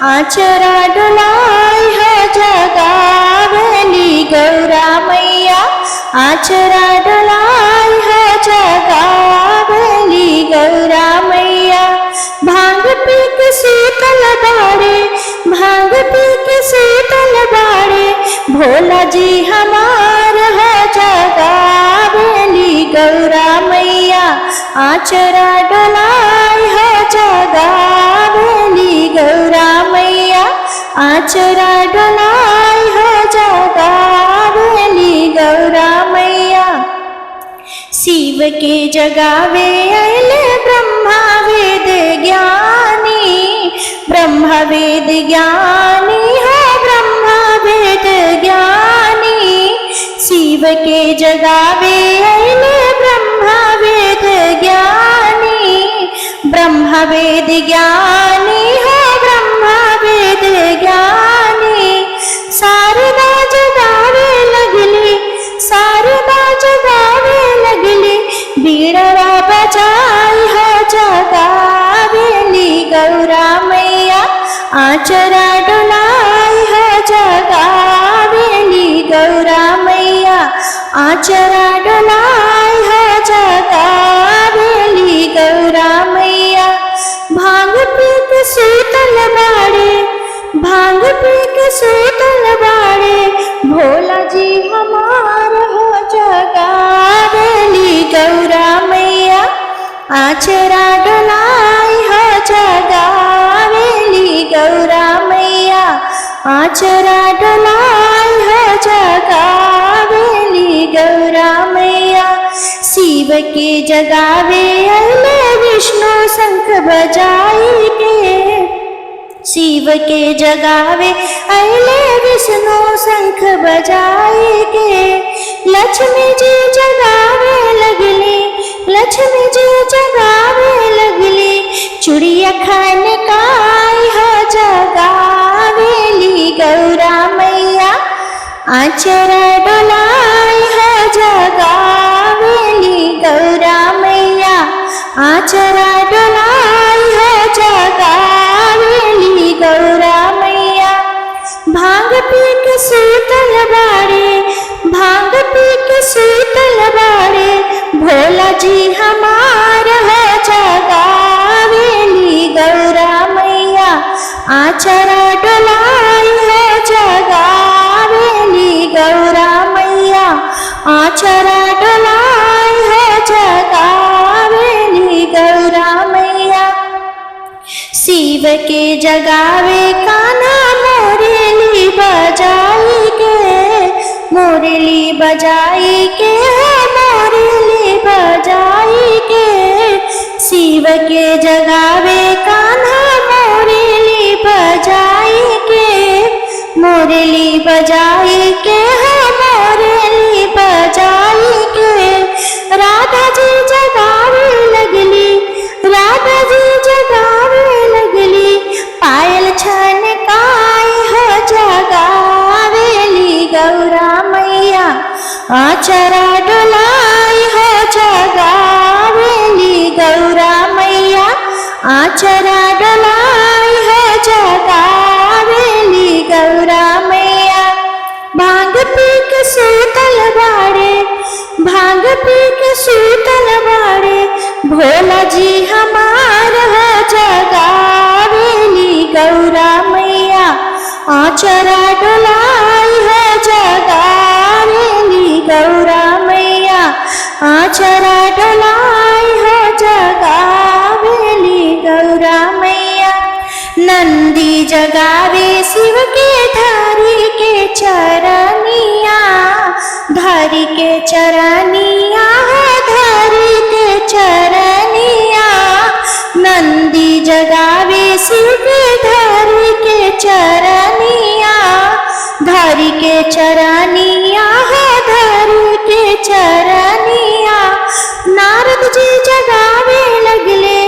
आचरा डोलाई है जगावेली गौरा मैया, आचरा डोलाई है जगावेली गौरा मैया। भांग पी के शीतल बाड़े, भांग पी के शीतल बाड़े, भोला जी हमार है जगावेली गौरा मैया, आचरा डोलाई है जगावेली गौरा मैया, आचरा डोलाई है जगावेली गौरा मैया। शिव के जगावे अइले ब्रह्मा वेद ज्ञानी, ब्रह्मा वेद ज्ञानी है ब्रह्मा वेद ज्ञानी। शिव के जगावे अइले ब्रह्मा वेद ज्ञानी, ब्रह्मा वेद ज्ञानी है ब्रह्मा वेद ज्ञानी। शारदा जगावे लगली, शारदा जगावे लगली, बीड़वा बजाई है जगावेली गौरा मैया, आचरा डोलाई है जगावेली गौरा मैया, आचरा डोलाई है जगावेली गौरा मैया। भांग पी के शीतल बाड़े, भांग पी के शीतल बाड़े, भोला जी हमार हो जगावेली गौरा मैया, आचरा डोलाई है जगावेली गौरा मैया, आचरा डोलाई है जगावेली गौरा मैया। शिव के जगावे अइले विष्णु शंख बजाई के, शिव के जगावे अइले विष्णु शंख बजाई के। लक्ष्मी जी जगावे लगली, लक्ष्मी जी जगावे लगली, चूड़िया खान काई है जगावेली गौरा मैया, आचरा डोलाई है जगावेली गौरा मैया, आचरा डोलाई है जगावेली गौरा मैया। भांग पी के शीतल बाड़े, भांग पी के शीतल बाड़े, भोला जी हमार है जगावेली गौरा मैया, आचरा डोलाई है जगावेली गौरा मैया, आचरा डोलाई है जगावेली गौरा मैया। शिव के जगावे कान्हा मोरेली बजाई के, मोरेली बजाई के, मोरेली बजाई के। शिव के जगावे कान्हा मोरेली बजाई के, मोरेली बजाई के, मोरेली बजाई के। राधा जी जगावे लगली, राधा जी जगावे लगली, पायल छनकाई है जगावेली गौरा मैया, आचरा डोलाई है जगावेली गौरा मैया, आचरा डोलाई है जगावेली गौरा मैया। भांग पी के शीतल बाड़े, भांग पी के शीतल बाड़े, भोला जी हमार है जगावेली गौरा मैया, आचरा डोलाई है जगावेली गौरा मैया, आचरा डोलाई है जगावेली गौरा मैया। नंदी जगावे शिव के धारी के चरनिया, धारी के चरनिया है धारी के चरनिया। नंदी जगावे शिव के धारी के चरनिया, धारी के चरनिया है धारी के चरनिया। नारद जी जगावे लगले,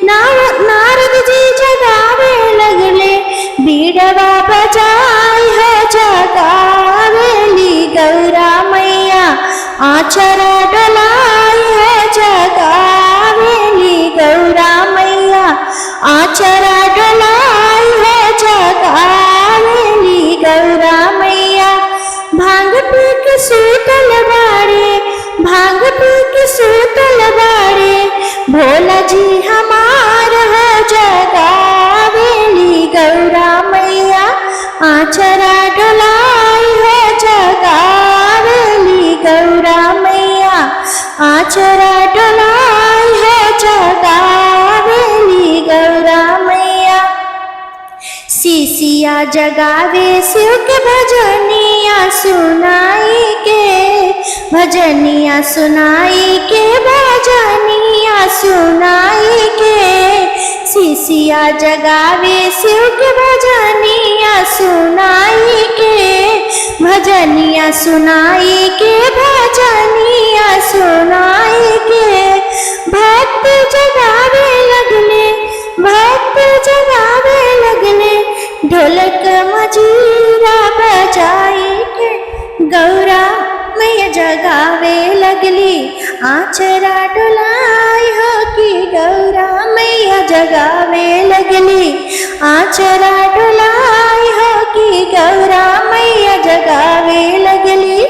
नारद जी जगावे लगले, बीड़वा बजाई है जगावेली गौरा मैया, आचरा डोलाई है जगावेली गौरा मैया, आचरा डोलाई है जगावेली सूतल बाड़े, भांग पी के सूतल बाड़े, भोला जी हमार हो जगावेली गौरा मैया, आचरा डोलाई हो जगावेली गौरा मैया, आचरा डोलाई हो जगावेली गौरा मैया। शिशिया जगावे शिव के भजनिया सुनाई के, भजनिया सुनाई के, भजनिया सुनाई के, शिशिया जगावे शिव के भजनिया सुनाई के, भजनिया सुनाई के, भजनिया सुनाई के, भक्त जगावे लगले, भक्त जगावे लगले, ढोलक मजीरा बजाई के गौरा मैया जगावे लगली, आचरा डोलाई हो कि गौरा मैया जगावे लगली, आचरा डोलाई हो कि गौरा मैया जगावे लगली,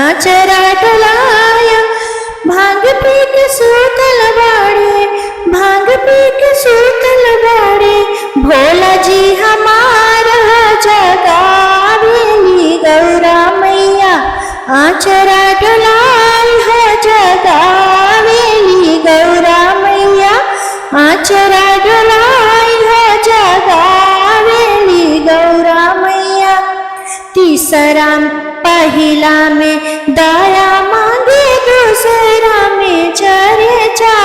आचरा डोलाय। भांग पी के सूतल बाड़े, भांग पी के सूतल बाड़े, भोला जी हमार हो जगावेली गौरा मैया, आचरा डोलाई हो जगावेली गौरा मैया, आचरा डोलाई हो जगावेली गौरा मैया। तीसरा पहिला में दया मांगे, दूसरा में चर्चा,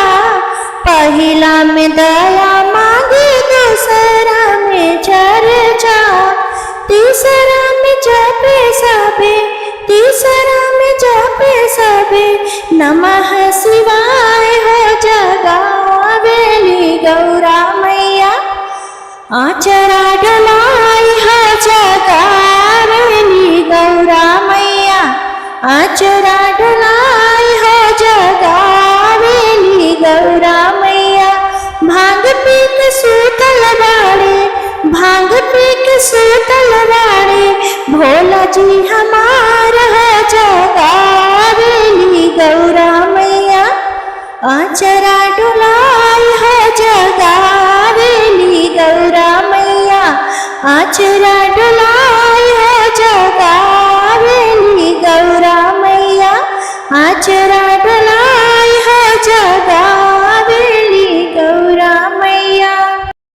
पहिला में दया मांगे, दूसरा में चर्चा, तीसरा में जपे सबे, तीसरा में जपे सबे, नमः शिवाय हो जगावेली गौरा मैया, आचरा डोलाई हो जगावेली गौरा मैया, आचरा डोलाई हो जगावेली गौरा मैया। भांग पी के सूतल बाड़े, भांग पी के सूतल बाड़े, भोला जी हमार हो जगावेली गौरा मैया, आचरा डोलाई हो जगावेली गौरा मैया, आचरा डोलाई हो जगावेली गौरा मैया, आचरा डोलाई हो जगा